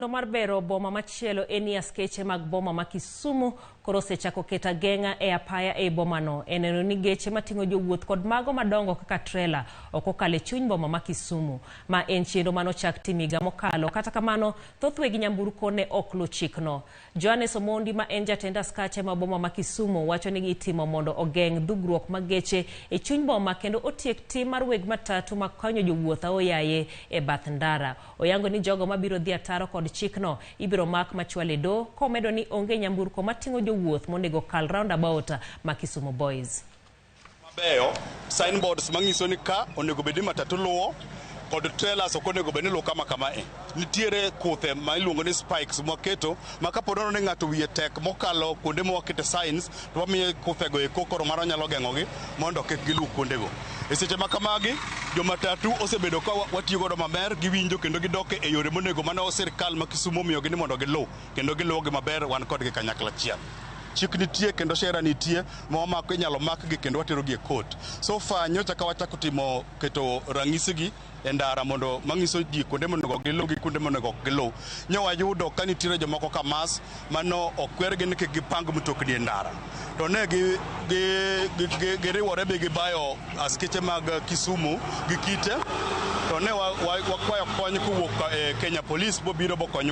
Mar bero boma machielo eni askeche mag boma ma Kisumu koro sechako keta genga e apaya e boma no. Eneno ni geche matingo jowuoth kod mago madongo kaka trela oko kale chuny boma ma Kisumu. Ma en chenro manochak timiga mokalo. Kata kamano thothwe gi nyamburko ne oklo chikno. Johannes Omondi ma en jatend askache ma boma ma Kisumu wacho ni gitimo mondo ogeng dhugruok mag geche e chuny boma kendo otiek tim mar weg matatu makonyo jowuoth aoyaye e bath ndara. Oyango ni jogo mabiro dhi ataro kod chikno ibiro mak machwale do komedo ni onge nyamburko matingo jowuoth monego kal roundabout ma Kisumu Boys. Mabeyo signboards mangiso ni ka onego bedi matatu luwo kod trailers okonego bedi luwo kama nitiere kuthe ma iluongo ni spikes mwaketo makaponono ni ng'ato wiye tek mokalo kuonde mwakete signs to wamiye kuthego eko koro maro nyalo geng'ogi mondo kik giluw kuondego. E seche makamagi jomatatu osebedo ka watiyo godo maber giwinjo kendo gidoke e yore monego mano sirkal ma Kisumu omiyogi ni mondo giluw kendo giluwogi maber wan kodgi kanyakla achiel. Chik nitie kendo shera nitie mawamako inyalo makgi kendo waterogi e court. So far nyocha ka wachako timo keto ranyisigi e ndara mondo mangiso ji kuonde monego giluw gi kuonde monego ok giluw. Wayudo ka nitiere jomoko kamas mano okwergi ni kik gipang mtokni e ndara. To ne giriwore be gibayo askeche mag Kisumu gi kite. To ne wakwayo kony kowuok Kenya Police bobiro bokonyowa.